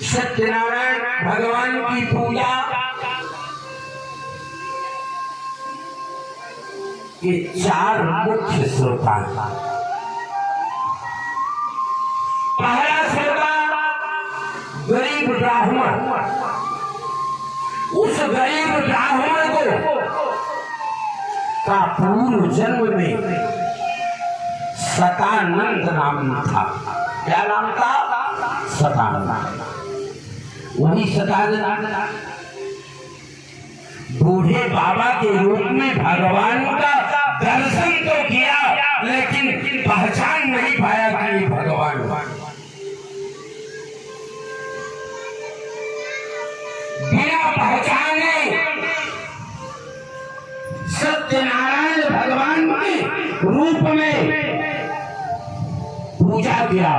सत्यनारायण भगवान की पूजा के चार मुख्य श्रोता। पहला श्रोता गरीब ब्राह्मण। उस गरीब ब्राह्मण को का पूर्व जन्म में सतानंद नाम था। क्या नाम था? सतानंद। वही सतानंद बूढ़े बाबा के रूप में भगवान का दर्शन तो किया, लेकिन पहचान नहीं पाया कि ये भगवान। बिना पहचाने सत्यनारायण भगवान के रूप में पूजा किया,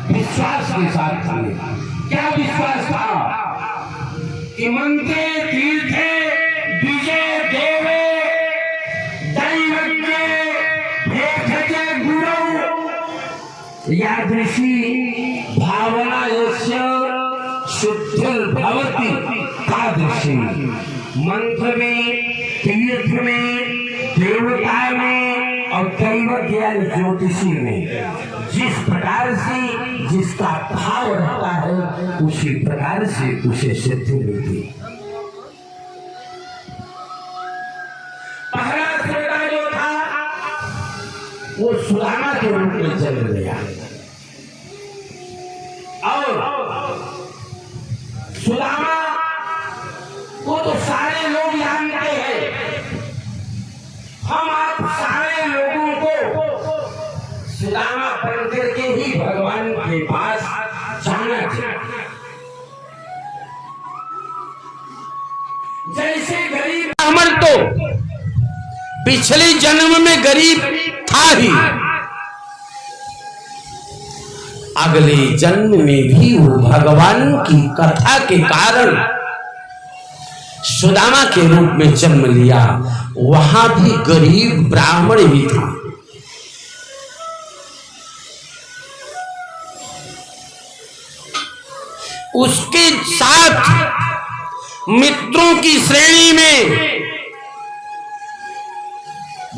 विश्वास के साथ। क्या विश्वास था? कि मंत्रे तीर्थे विजय देवे दैवज्ञ भेषज गुरु यादृशी भावना यस्य शुद्धिर्भवति तादृशी। मंत्र में, तीर्थ में, देवता में और दैवज्ञ ज्योतिषी में जिस प्रकार से जिसका भाव रहता है उसी प्रकार से उसे सिद्धि मिलती। पहला श्रोता जो था वो सुदामा के रूप में जन्म लिया, और सुदामा को तो सारे लोग जानते हैं। हम आप सारे लोगों को सुदामा बन करके ही भगवान के पास जाना चाहिए। जैसे गरीब ब्राह्मण तो पिछले जन्म में गरीब था ही, अगले जन्म में भी वो भगवान की कथा के कारण सुदामा के रूप में जन्म लिया। वहां भी गरीब ब्राह्मण ही था। उसके साथ मित्रों की श्रेणी में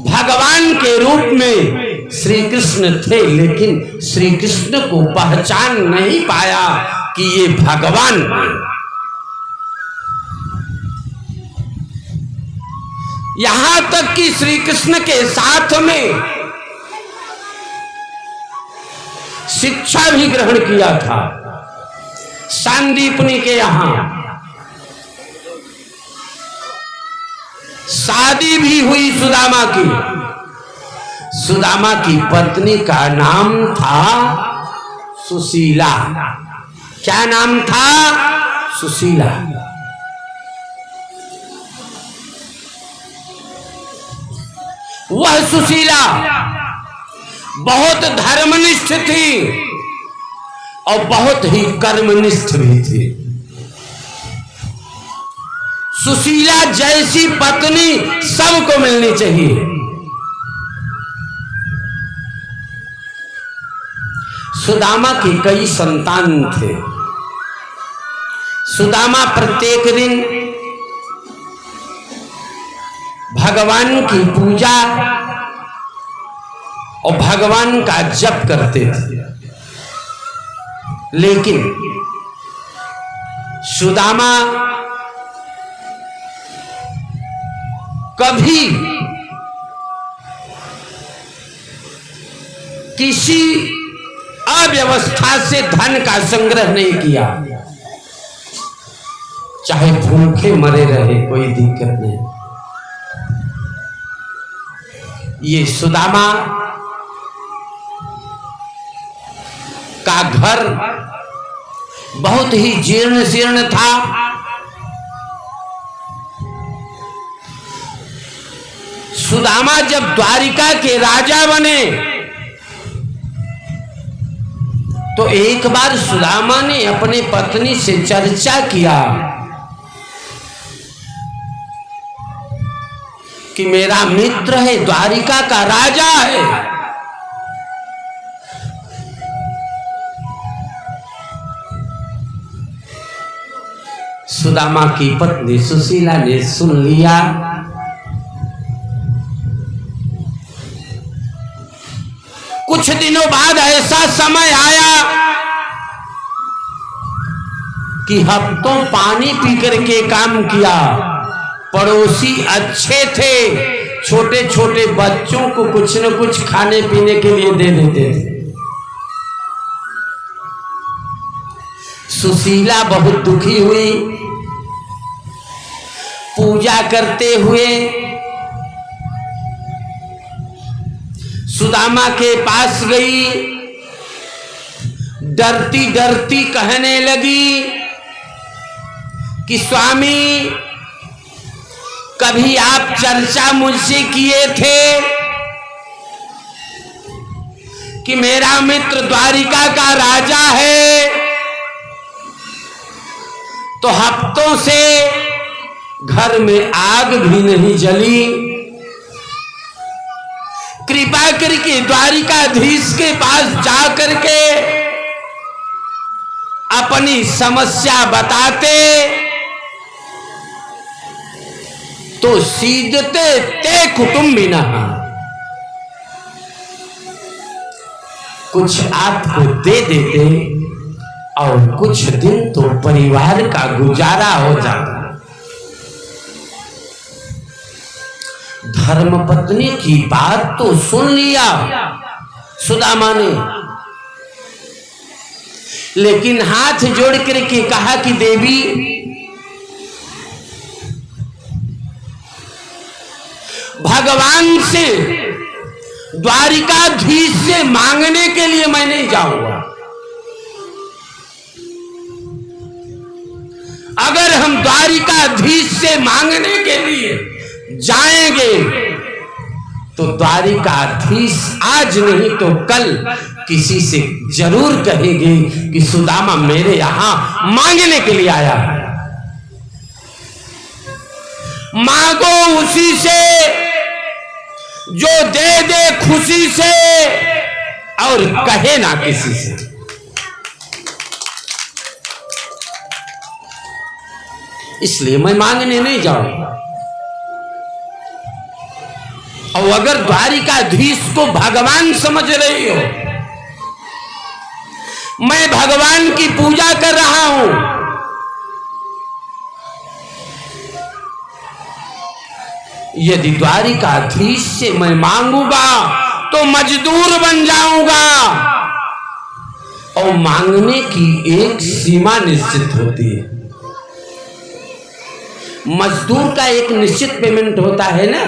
भगवान के रूप में श्री कृष्ण थे, लेकिन श्री कृष्ण को पहचान नहीं पाया कि ये भगवान है। यहां तक कि श्री कृष्ण के साथ में शिक्षा भी ग्रहण किया था। सांदीपनी के यहां शादी भी हुई सुदामा की। सुदामा की पत्नी का नाम था सुशीला। क्या नाम था? सुशीला। वह सुशीला बहुत धर्मनिष्ठ थी और बहुत ही कर्मनिष्ठ भी थी। सुशीला जैसी पत्नी सबको मिलनी चाहिए। सुदामा के कई संतान थे। सुदामा प्रत्येक दिन भगवान की पूजा और भगवान का जप करते थे, लेकिन सुदामा कभी किसी अव्यवस्था से धन का संग्रह नहीं किया। चाहे भूखे मरे रहे, कोई दिक्कत नहीं। ये सुदामा का घर बहुत ही जीर्ण शीर्ण था। सुदामा जब द्वारिका के राजा बने तो एक बार सुदामा ने अपनी पत्नी से चर्चा किया कि मेरा मित्र है, द्वारिका का राजा है, सुदामा की पत्नी सुशीला ने सुन लिया। कुछ दिनों बाद ऐसा समय आया कि हफ्तों पानी पी करके काम किया। पड़ोसी अच्छे थे, छोटे छोटे बच्चों को कुछ न कुछ खाने पीने के लिए दे देते थे। सुशीला बहुत दुखी हुई। पूजा करते हुए सुदामा के पास गई। डरती डरती कहने लगी कि स्वामी, कभी आप चर्चा मुझसे किए थे कि मेरा मित्र द्वारिका का राजा है, तो हफ्तों से घर में आग भी नहीं जली। कृपा करके द्वारिकाधीश के पास जाकर के अपनी समस्या बताते तो सीधते ते कुटुंबिनः, कुछ आपको दे देते और कुछ दिन तो परिवार का गुजारा हो जाता। धर्मपत्नी की बात तो सुन लिया सुदामा ने, लेकिन हाथ जोड़ करके कहा कि देवी, भगवान से, द्वारिकाधीश से मांगने के लिए मैं नहीं जाऊंगा। अगर हम द्वारिकाधीश से मांगने के लिए जाएंगे तो द्वारिकाधीश आज नहीं तो कल किसी से जरूर कहेंगे कि सुदामा मेरे यहां मांगने के लिए आया है। मांगो उसी से जो दे दे खुशी से और कहे ना किसी से। इसलिए मैं मांगने नहीं जाऊंगा। और अगर द्वारिकाधीश को भगवान समझ रही हो, मैं भगवान की पूजा कर रहा हूं, यदि द्वारिकाधीश से मैं मांगूंगा तो मजदूर बन जाऊंगा। और मांगने की एक सीमा निश्चित होती है। मजदूर का एक निश्चित पेमेंट होता है ना।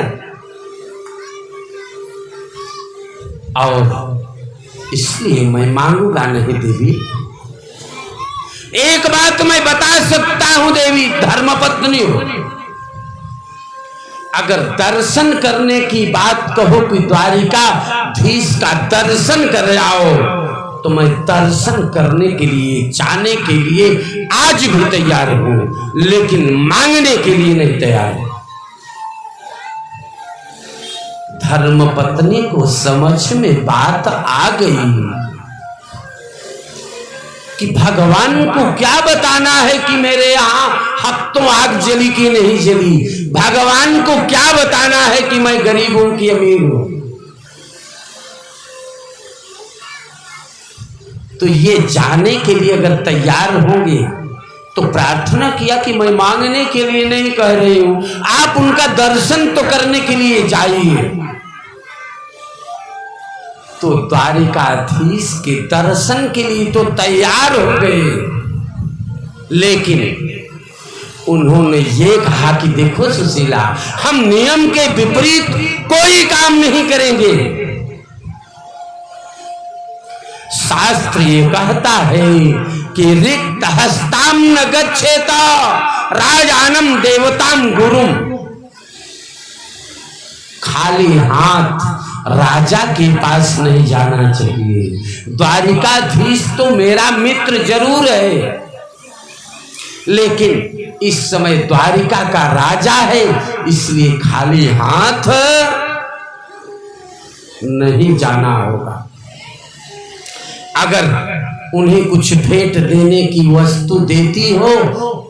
और इसलिए मैं मांगूंगा नहीं देवी। एक बात मैं बता सकता हूं देवी, धर्मपत्नी हो, अगर दर्शन करने की बात कहो कि द्वारिकाधीश का दर्शन कर आओ, तो मैं दर्शन करने के लिए, जाने के लिए आज भी तैयार हूं, लेकिन मांगने के लिए नहीं तैयार हूं। धर्मपत्नी को समझ में बात आ गई कि भगवान को क्या बताना है कि मेरे यहां हफ्तों आग जली कि नहीं जली। भगवान को क्या बताना है कि मैं गरीबों की अमीर हूं। तो ये जाने के लिए अगर तैयार होंगे तो प्रार्थना किया कि मैं मांगने के लिए नहीं कह रही हूं, आप उनका दर्शन तो करने के लिए जाइए। तो द्वारिकाधीश के दर्शन के लिए तो तैयार हो गए, लेकिन उन्होंने ये कहा कि देखो सुशीला, हम नियम के विपरीत कोई काम नहीं करेंगे। शास्त्र ये कहता है कि रिक्त हस्ताम न गच्छेत राजानम देवताम गुरुम। खाली हाथ राजा के पास नहीं जाना चाहिए। द्वारिकाधीश तो मेरा मित्र जरूर है, लेकिन इस समय द्वारिका का राजा है, इसलिए खाली हाथ नहीं जाना होगा। अगर उन्हें कुछ भेंट देने की वस्तु देती हो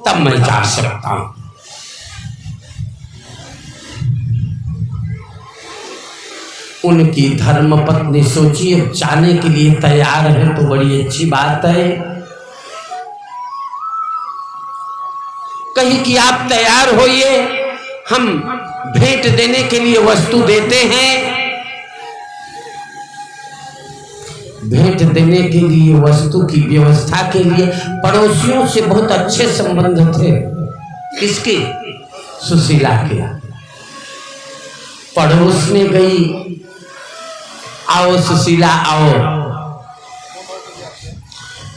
तब मैं जा सकता हूं। उनकी धर्मपत्नी सोची अब जाने के लिए तैयार है तो बड़ी अच्छी बात है। कही कि आप तैयार होइए, हम भेंट देने के लिए वस्तु देते हैं। भेंट देने के लिए वस्तु की व्यवस्था के लिए पड़ोसियों से बहुत अच्छे संबंध थे। किसके? सुशीला के। पड़ोस में गई, आओ सुशीला आओ।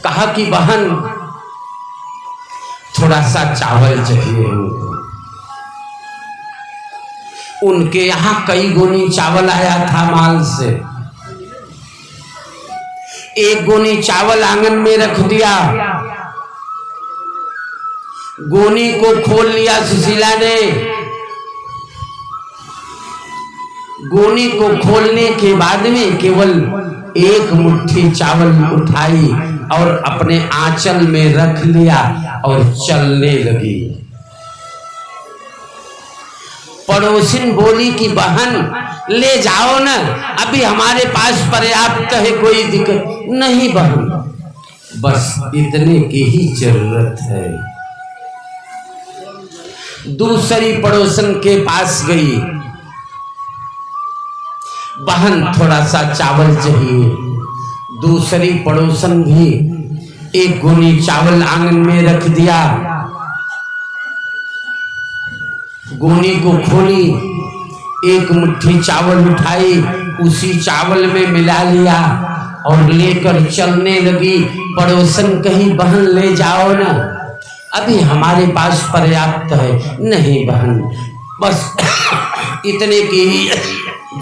कहा कि बहन थोड़ा सा चावल चाहिए। उनके यहां कई गोनी चावल आया था माल से। एक गोनी चावल आंगन में रख दिया, गोनी को खोल लिया सुशीला ने। गोनी को खोलने के बाद में केवल एक मुट्ठी चावल उठाई और अपने आंचल में रख लिया और चलने लगी। पड़ोसिन बोली कि बहन ले जाओ ना, अभी हमारे पास पर्याप्त है, कोई दिक्कत नहीं बहन, बस इतने की ही जरूरत है। दूसरी पड़ोसन के पास गई, बहन थोड़ा सा चावल चाहिए। दूसरी पड़ोसन भी एक गोनी चावल आंगन में रख दिया, गोनी को खोली, एक मुट्ठी चावल उठाई, उसी चावल में मिला लिया और लेकर चलने लगी। पड़ोसन कही बहन ले जाओ ना, अभी हमारे पास पर्याप्त है। नहीं बहन, बस इतने की ही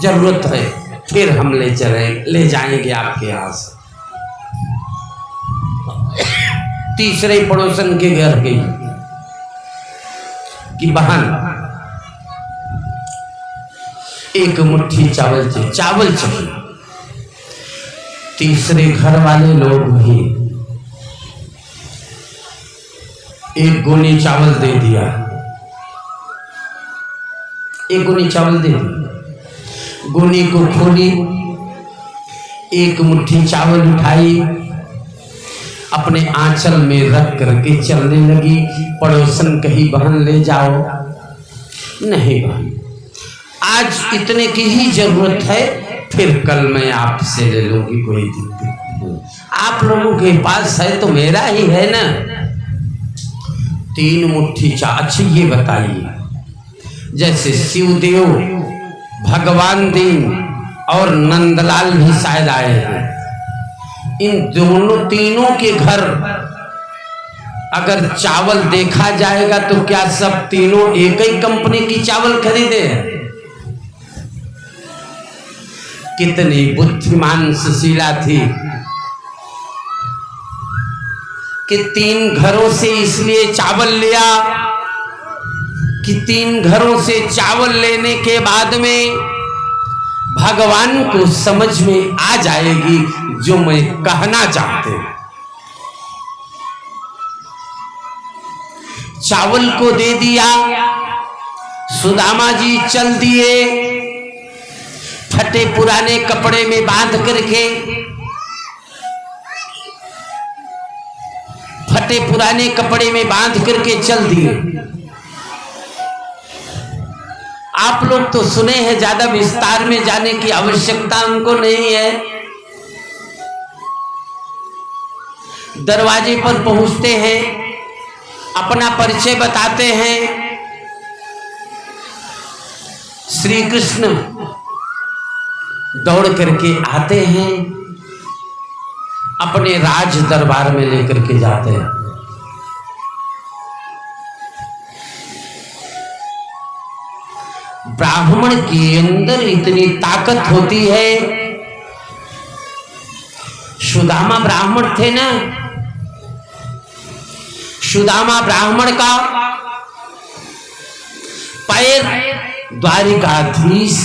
जरूरत है, फिर हम ले जाएंगे आपके यहाँ से। तीसरे पड़ोसन के घर गई कि बहन एक मुट्ठी चावल चाहिए। तीसरे घर वाले लोग भी एक गोनी चावल दे दिया, एक गोनी चावल दे दिया। गोनी को खोली, एक मुट्ठी चावल उठाई, अपने आंचल में रख करके चलने लगी। पड़ोसन कही बहन ले जाओ। नहीं बहन, आज इतने की ही जरूरत है, फिर कल मैं आपसे ले लूंगी, कोई दिक्कत नहीं। आप लोगों के पास है तो मेरा ही है ना। 3 मुट्ठी अच्छा ये बताइए, जैसे शिवदेव, भगवान दीन और नंदलाल भी शायद आए हैं, इन दोनों तीनों के घर अगर चावल देखा जाएगा तो क्या सब तीनों एक ही कंपनी की चावल खरीदे हैं? कितनी बुद्धिमान सुशीला थी कि 3 घरों से इसलिए चावल लिया कि 3 घरों से चावल लेने के बाद में भगवान को समझ में आ जाएगी जो मैं कहना चाहते हूं। चावल को दे दिया, सुदामा जी चल दिए, फटे पुराने कपड़े में बांध करके, फटे पुराने कपड़े में बांध करके चल दिए। आप लोग तो सुने हैं, ज्यादा विस्तार में जाने की आवश्यकता उनको नहीं है। दरवाजे पर पहुंचते हैं, अपना परिचय बताते हैं। श्री कृष्ण दौड़ करके आते हैं, अपने राज दरबार में लेकर के जाते हैं। ब्राह्मण के अंदर इतनी ताकत होती है। सुदामा ब्राह्मण थे ना, सुदामा ब्राह्मण का पैर द्वारिकाधीश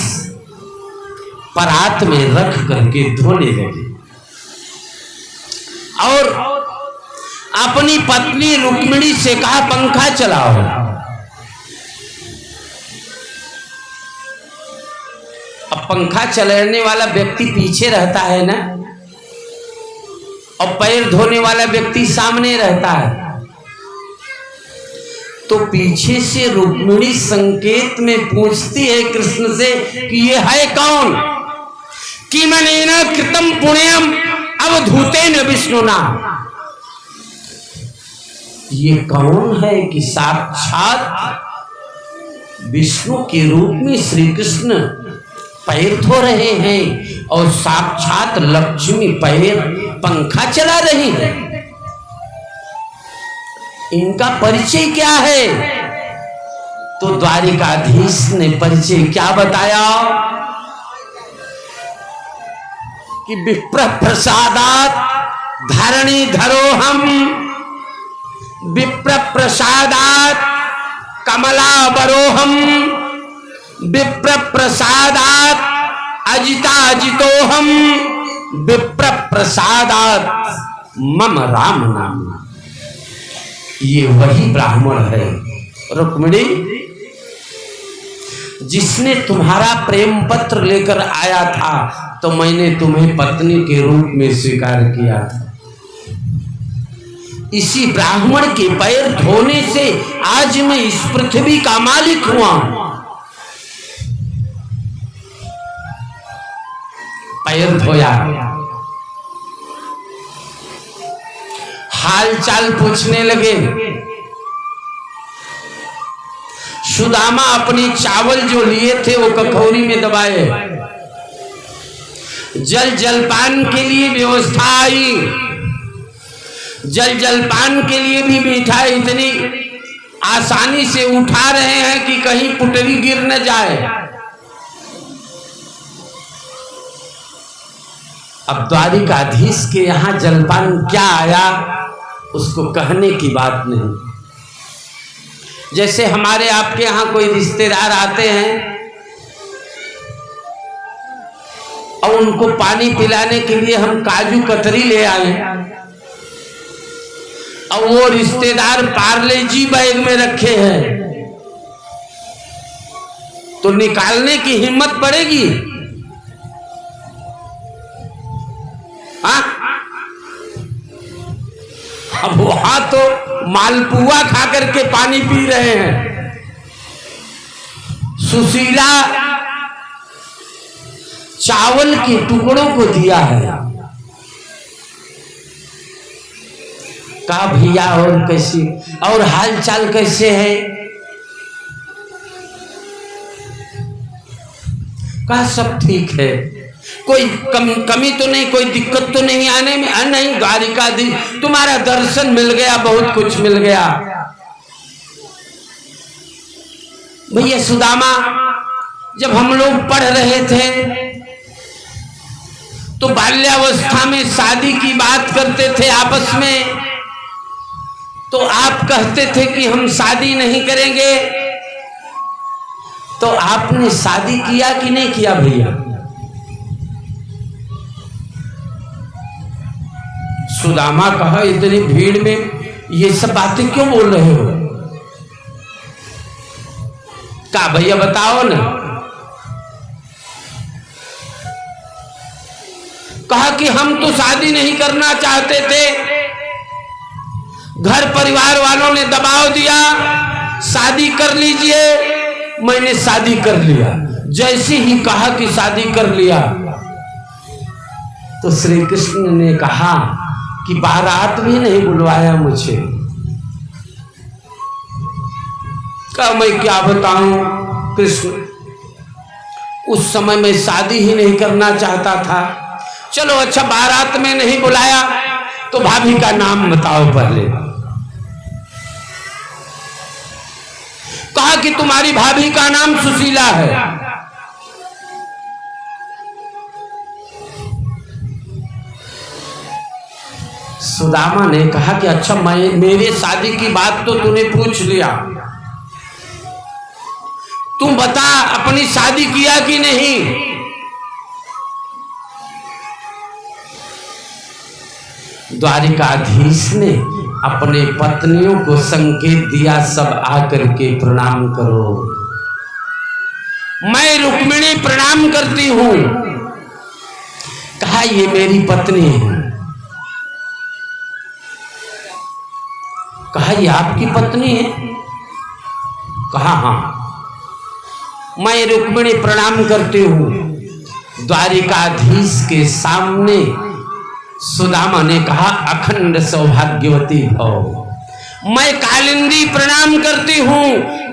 परात में रख करके धोने लगे। और अपनी पत्नी रुक्मिणी से कहा पंखा चलाओ। अब पंखा चलाने वाला व्यक्ति पीछे रहता है ना, और पैर धोने वाला व्यक्ति सामने रहता है। तो पीछे से रुक्मिणी संकेत में पूछती है कृष्ण से कि ये है कौन? कि मनेन कृतम पुण्यम अवधूतेन विष्णुना। ये कौन है कि साक्षात विष्णु के रूप में श्री कृष्ण पैर धो रहे हैं और साक्षात लक्ष्मी पैर पंखा चला रही है। इनका परिचय क्या है? तो द्वारिकाधीश ने परिचय क्या बताया कि विप्र प्रसादात धरणी धरोहम, विप्र प्रसादात कमलावरोहम, विप्र प्रसादात अजिता अजितोहम, विप्र प्रसादात मम राम नाम। ये वही ब्राह्मण है रुक्मिणी जिसने तुम्हारा प्रेम पत्र लेकर आया था, तो मैंने तुम्हें पत्नी के रूप में स्वीकार किया था। इसी ब्राह्मण के पैर धोने से आज मैं इस पृथ्वी का मालिक हुआ। पैर धोया, हाल चाल पूछने लगे। सुदामा अपनी चावल जो लिए थे वो कखोरी में दबाए। जल जलपान के लिए व्यवस्था आई। जल जलपान के लिए भी मीठा इतनी आसानी से उठा रहे हैं कि कहीं पुटली गिर न जाए। अब द्वारिकाधीश के यहां जलपान क्या आया उसको कहने की बात नहीं। जैसे हमारे आपके यहां कोई रिश्तेदार आते हैं और उनको पानी पिलाने के लिए हम काजू कतरी ले आए और वो रिश्तेदार पार्ले जी बैग में रखे हैं, तो निकालने की हिम्मत पड़ेगी? हाँ, अब वहां तो मालपुआ खा करके पानी पी रहे हैं। सुशीला चावल के टुकड़ों को दिया है। कहा भैया और कैसी और हाल चाल कैसे है? कहा सब ठीक है, कोई कमी तो नहीं, कोई दिक्कत तो नहीं आने में? नहीं, द्वारिकाधीश तुम्हारा दर्शन मिल गया, बहुत कुछ मिल गया। भैया सुदामा, जब हम लोग पढ़ रहे थे तो बाल्यावस्था में शादी की बात करते थे आपस में, तो आप कहते थे कि हम शादी नहीं करेंगे। तो आपने शादी किया कि नहीं किया भैया? सुदामा कहा इतनी भीड़ में ये सब बातें क्यों बोल रहे हो? कहा भैया बताओ ना। कहा कि हम तो शादी नहीं करना चाहते थे, घर परिवार वालों ने दबाव दिया, शादी कर लीजिए। मैंने शादी कर लिया। जैसे ही कहा कि शादी कर लिया तो श्री कृष्ण ने कहा कि बारात भी नहीं बुलवाया मुझे। कहा मैं क्या बताऊं कृष्ण, उस समय मैं शादी ही नहीं करना चाहता था। चलो अच्छा, बारात में नहीं बुलाया तो भाभी का नाम बताओ पहले। कहा कि तुम्हारी भाभी का नाम सुशीला है। सुदामा ने कहा कि अच्छा, मैं मेरे शादी की बात तो तूने पूछ लिया, तू बता अपनी शादी किया कि नहीं? द्वारिकाधीश ने अपने पत्नियों को संकेत दिया, सब आकर के प्रणाम करो। मैं रुक्मिणी प्रणाम करती हूं। कहा ये मेरी पत्नी है। कहा ये आपकी पत्नी है? कहा हाँ। मैं रुक्मिणी प्रणाम करती हूं। द्वारिकाधीश के सामने सुदामा ने कहा अखंड सौभाग्यवती भव। मैं कालिंदी प्रणाम करती हूं,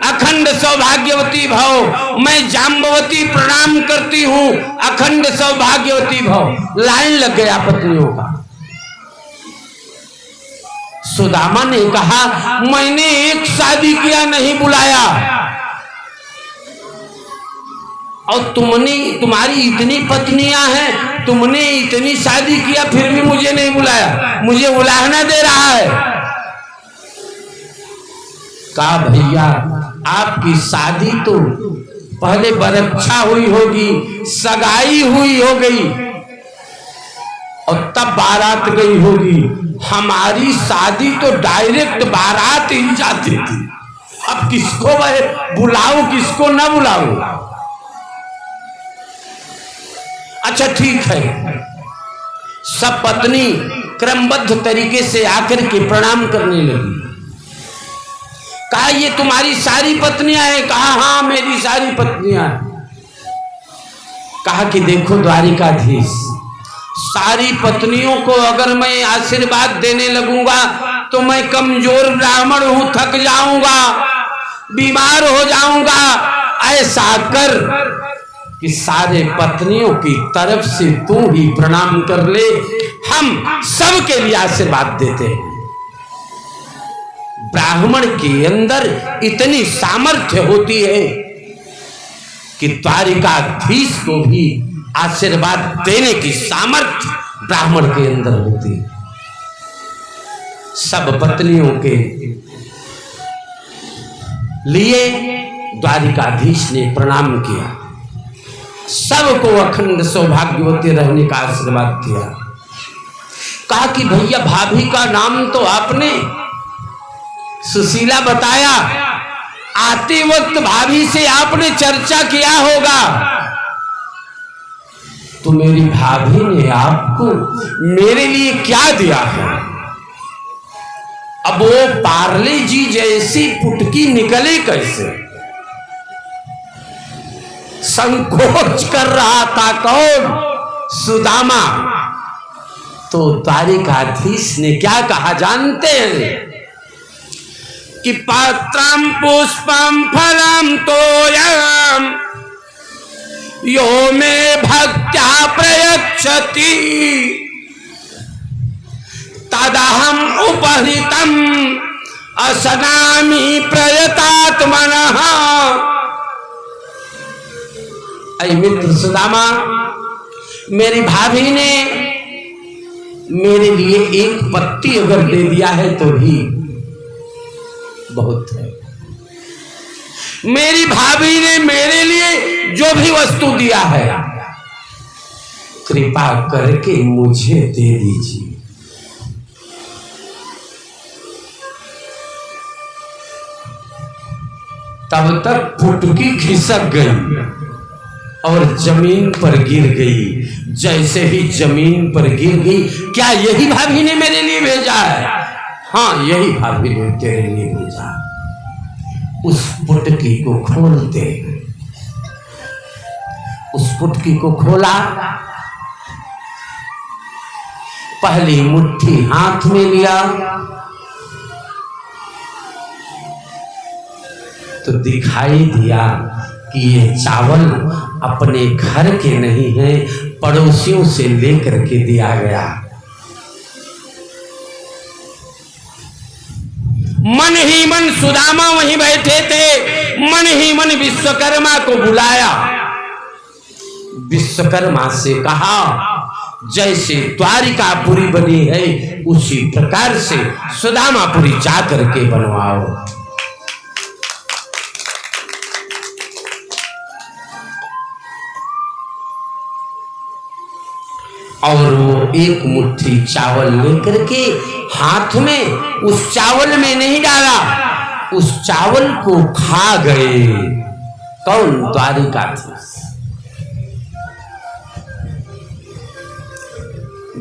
अखंड सौभाग्यवती भव। मैं जाम्बवती प्रणाम करती हूं, अखंड सौभाग्यवती भव। लाइन लग गया पत्नियों का। सुदामा ने कहा मैंने एक शादी किया नहीं बुलाया, और तुम्हारी इतनी पत्नियां हैं, तुमने इतनी शादी किया फिर भी मुझे नहीं बुलाया, मुझे उलाहना दे रहा है। कहा भैया आपकी शादी तो पहले बरच्छा हुई होगी, सगाई हुई हो गई और तब बारात गई होगी। हमारी शादी तो डायरेक्ट बारात ही जाती थी। अब किसको बुलाऊं किसको ना बुलाऊं? अच्छा ठीक है। सब पत्नी क्रमबद्ध तरीके से आकर के प्रणाम करने लगी। कहा ये तुम्हारी सारी पत्नियां हैं? कहा हाँ मेरी सारी पत्नियां हैं। कहा कि देखो द्वारिकाधीश, सारी पत्नियों को अगर मैं आशीर्वाद देने लगूंगा तो मैं कमजोर ब्राह्मण हूं, थक जाऊंगा, बीमार हो जाऊंगा। ऐसा कर कि सारे पत्नियों की तरफ से तू ही प्रणाम कर ले, हम सबके लिए आशीर्वाद देते हैं। ब्राह्मण के अंदर इतनी सामर्थ्य होती है कि द्वारिकाधीश को भी आशीर्वाद देने की सामर्थ्य ब्राह्मण के अंदर होती है। सब पत्नियों के लिए द्वारिकाधीश ने प्रणाम किया, सबको अखंड सौभाग्यवती रहने का आशीर्वाद दिया। कहा कि भैया भाभी का नाम तो आपने सुशीला बताया, आते वक्त भाभी से आपने चर्चा किया होगा, तो मेरी भाभी ने आपको मेरे लिए क्या दिया है? अब वो पार्ले जी जैसी पुटकी निकले कैसे? संकोच कर रहा था कौन? सुदामा। तो द्वारिकाधीश ने क्या कहा जानते हैं? कि पात्रम पुष्पम फलम तोयम यो मे भक्त्या प्रयच्छति तदहम उपहृतम असनामि प्रयतात्मनः। ऐ मित्र सुदामा, मेरी भाभी ने मेरे लिए एक पत्ती अगर दे दिया है तो भी बहुत है। मेरी भाभी ने मेरे लिए जो भी वस्तु दिया है कृपा करके मुझे दे दीजिए। तब तक पुटकी खिसक गई और जमीन पर गिर गई। जैसे ही जमीन पर गिर गई, क्या यही भाभी ने मेरे लिए भेजा है? हाँ यही भाभी ने तेरे लिए भेजा। उस पुटकी को खोलते, उस पुटकी को खोला, पहली मुट्ठी हाथ में लिया तो दिखाई दिया कि ये चावल अपने घर के नहीं हैं, पड़ोसियों से लेकर के दिया गया। मन ही मन सुदामा वहीं बैठे थे, मन ही मन विश्वकर्मा को बुलाया। विश्वकर्मा से कहा जैसे द्वारिकापुरी बनी है उसी प्रकार से सुदामापुरी जाकर के बनवाओ। और वो एक मुट्ठी चावल लेकर के हाथ में, उस चावल में नहीं डाला, उस चावल को खा गए। कौन? द्वारिकाधीश।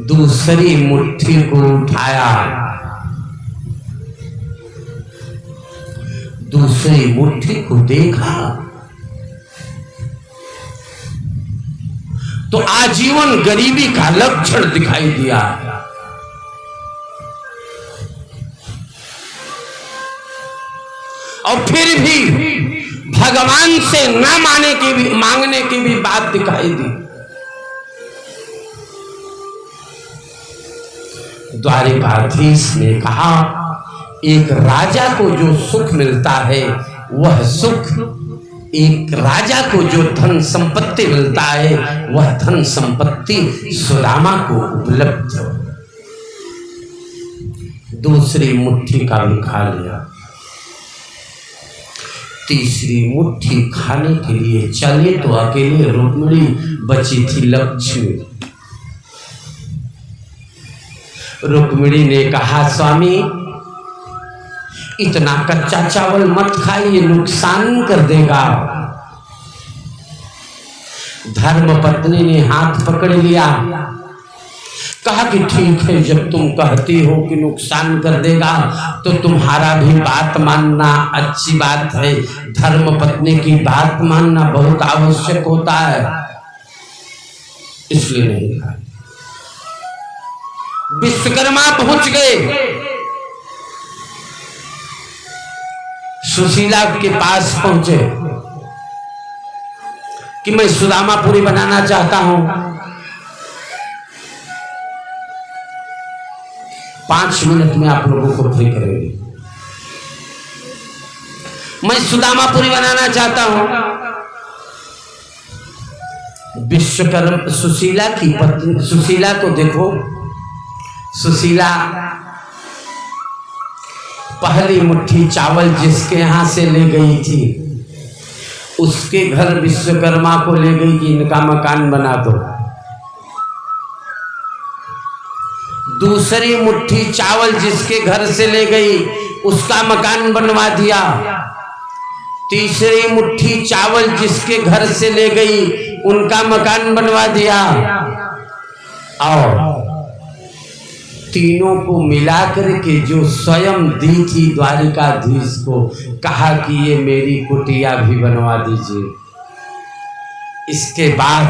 दूसरी मुट्ठी को उठाया, दूसरी मुट्ठी को देखा तो आजीवन गरीबी का लक्षण दिखाई दिया। और फिर भी भगवान से न मांगने की भी बात दिखाई दी। द्वारिकाधीश ने कहा, एक राजा को जो सुख मिलता है वह सुख, एक राजा को जो धन संपत्ति मिलता है वह धन संपत्ति सुदामा को उपलब्ध। दूसरी मुट्ठी का भी खा लिया। तीसरी मुट्ठी खाने के लिए चले तो अकेले रुक्मिणी बची थी, लक्ष्मी। रुक्मिणी ने कहा, स्वामी इतना कच्चा चावल मत खाइए, नुकसान कर देगा। धर्मपत्नी ने हाथ पकड़ लिया, कहा कि ठीक है, जब तुम कहती हो कि नुकसान कर देगा तो तुम्हारा भी बात मानना अच्छी बात है। धर्मपत्नी की बात मानना बहुत आवश्यक होता है, इसलिए नहीं खाई। विश्वकर्मा पहुंच गए, सुशीला के पास पहुंचे कि मैं सुदामापुरी बनाना चाहता हूं, 5 मिनट में आप लोगों को फ्री करेंगे। मैं सुदामापुरी बनाना चाहता हूं। विश्वकर्मा, सुशीला की पत्नी, सुशीला को देखो, सुशीला पहली मुट्ठी चावल जिसके यहां से ले गई थी उसके घर विश्वकर्मा को ले गई कि इनका मकान बना दो। दूसरी मुट्ठी चावल जिसके घर से ले गई उसका मकान बनवा दिया। तीसरी मुट्ठी चावल जिसके घर से ले गई उनका मकान बनवा दिया। और तीनों को मिलाकर के जो स्वयं दी थी द्वारिकाधीश को, कहा कि ये मेरी कुटिया भी बनवा दीजिए। इसके बाद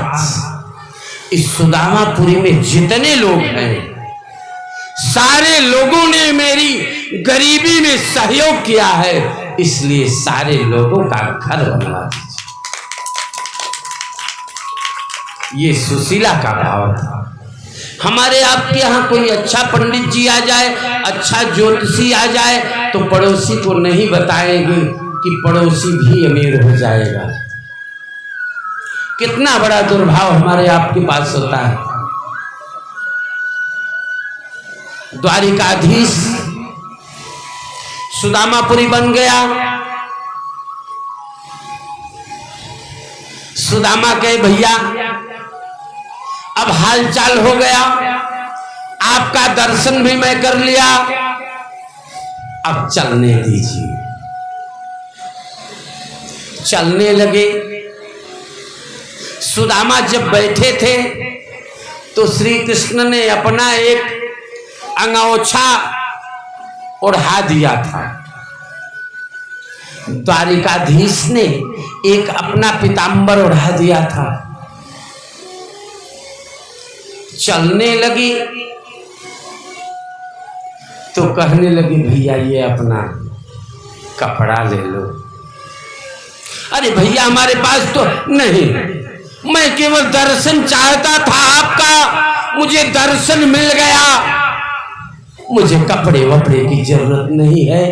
इस सुदामापुरी में जितने लोग हैं सारे लोगों ने मेरी गरीबी में सहयोग किया है, इसलिए सारे लोगों का घर बनवा दीजिए। ये सुशीला का भाव था। हमारे आपके यहाँ कोई अच्छा पंडित जी आ जाए, अच्छा ज्योतिषी आ जाए तो पड़ोसी को नहीं बताएंगे कि पड़ोसी भी अमीर हो जाएगा। कितना बड़ा दुर्भाव हमारे आपके पास होता है। द्वारिकाधीश सुदामापुरी बन गया। सुदामा कहे, भैया अब हालचाल हो गया, आपका दर्शन भी मैं कर लिया, अब चलने दीजिए। चलने लगे। सुदामा जब बैठे थे तो श्री कृष्ण ने अपना एक अंगोछा ओढ़ा दिया था। द्वारिकाधीश ने एक अपना पीतांबर ओढ़ा दिया था। चलने लगी तो कहने लगी, भैया ये अपना कपड़ा ले लो। अरे भैया हमारे पास तो नहीं, मैं केवल दर्शन चाहता था आपका, मुझे दर्शन मिल गया, मुझे कपड़े वपड़े की जरूरत नहीं है,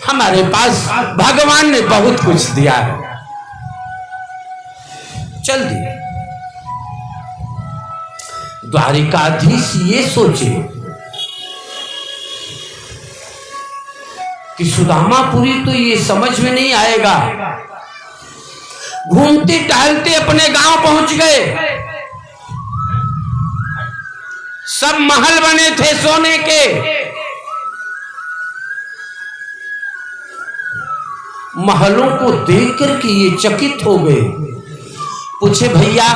हमारे पास भगवान ने बहुत कुछ दिया है। चल दिए। द्वारिकाधीश ये सोचे कि सुदामापुरी तो ये समझ में नहीं आएगा। घूमते टहलते अपने गांव पहुंच गए। सब महल बने थे सोने के। महलों को देख करके ये चकित हो गए। पूछे भैया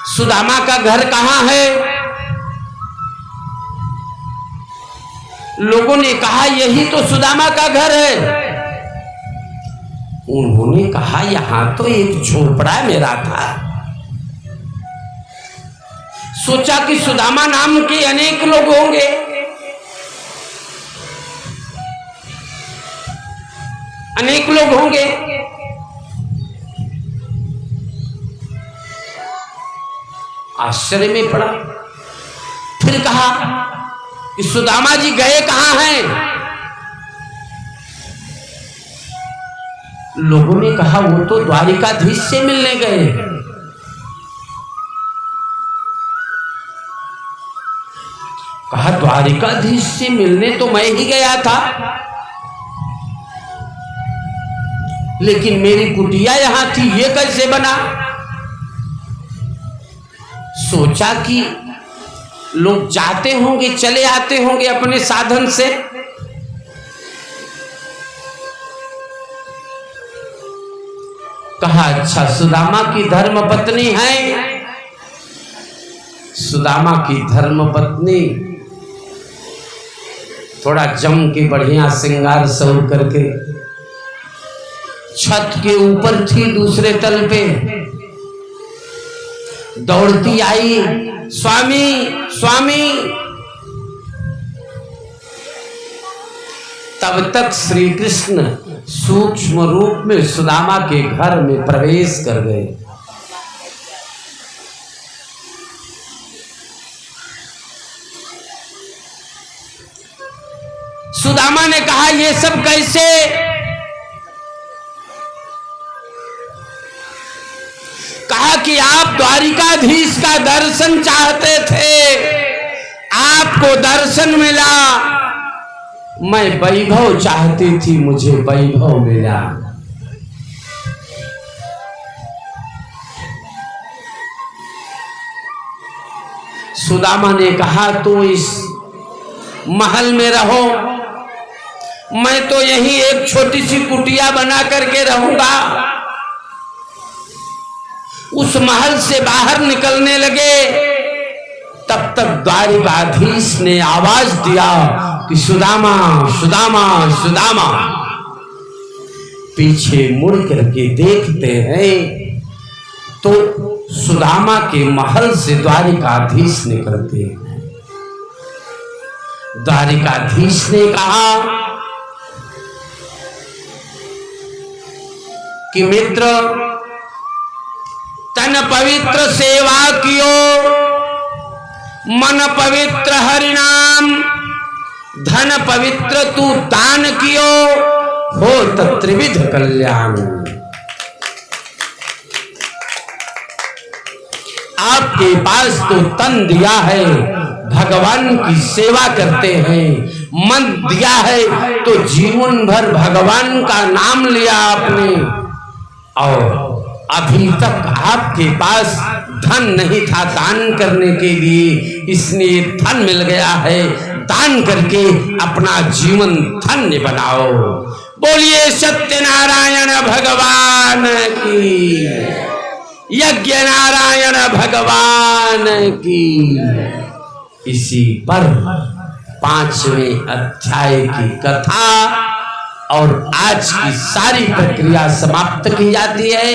सुदामा का घर कहां है? लोगों ने कहा यही तो सुदामा का घर है। उन्होंने कहा यहां तो एक झोपड़ा मेरा था। सोचा कि सुदामा नाम के अनेक लोग होंगे। अनेक लोग होंगे। आश्चर्य में पड़ा। फिर कहा कि सुदामा जी गए कहां हैं? लोगों ने कहा वो तो द्वारिकाधीश से मिलने गए। कहा द्वारिकाधीश से मिलने तो मैं ही गया था, लेकिन मेरी कुटिया यहां थी, ये कैसे बना? सोचा कि लोग जाते होंगे, चले आते होंगे अपने साधन से। कहा अच्छा सुदामा की धर्म पत्नी है। सुदामा की धर्म पत्नी थोड़ा जम के बढ़िया श्रृंगार सवर करके छत के ऊपर थी, दूसरे तल पे दौड़ती आई, स्वामी स्वामी। तब तक श्री कृष्ण सूक्ष्म रूप में सुदामा के घर में प्रवेश कर गए। सुदामा ने कहा ये सब कैसे? कहा कि आप द्वारिकाधीश का दर्शन चाहते थे, आपको दर्शन मिला। मैं वैभव चाहती थी, मुझे वैभव मिला। सुदामा ने कहा तो इस महल में रहो, मैं तो यहीं एक छोटी सी कुटिया बना करके रहूंगा। उस महल से बाहर निकलने लगे, तब तक द्वारिकाधीश ने आवाज दिया कि सुदामा सुदामा सुदामा। पीछे मुड़ करके देखते हैं तो सुदामा के महल से द्वारिकाधीश निकलते हैं। द्वारिकाधीश ने कहा कि मित्र, तन पवित्र सेवा कियो, मन पवित्र हरिनाम, धन पवित्र तू दान कियो, हो त्रिविध कल्याण। आपके पास तो तन दिया है, भगवान की सेवा करते हैं, मन दिया है तो जीवन भर भगवान का नाम लिया आपने, और अभी तक आपके पास धन नहीं था दान करने के लिए, इसलिए धन मिल गया है, दान करके अपना जीवन धन्य बनाओ। बोलिए सत्यनारायण भगवान की, यज्ञ नारायण भगवान की। इसी पर 5वें अध्याय की कथा और आज की सारी प्रक्रिया समाप्त की जाती है।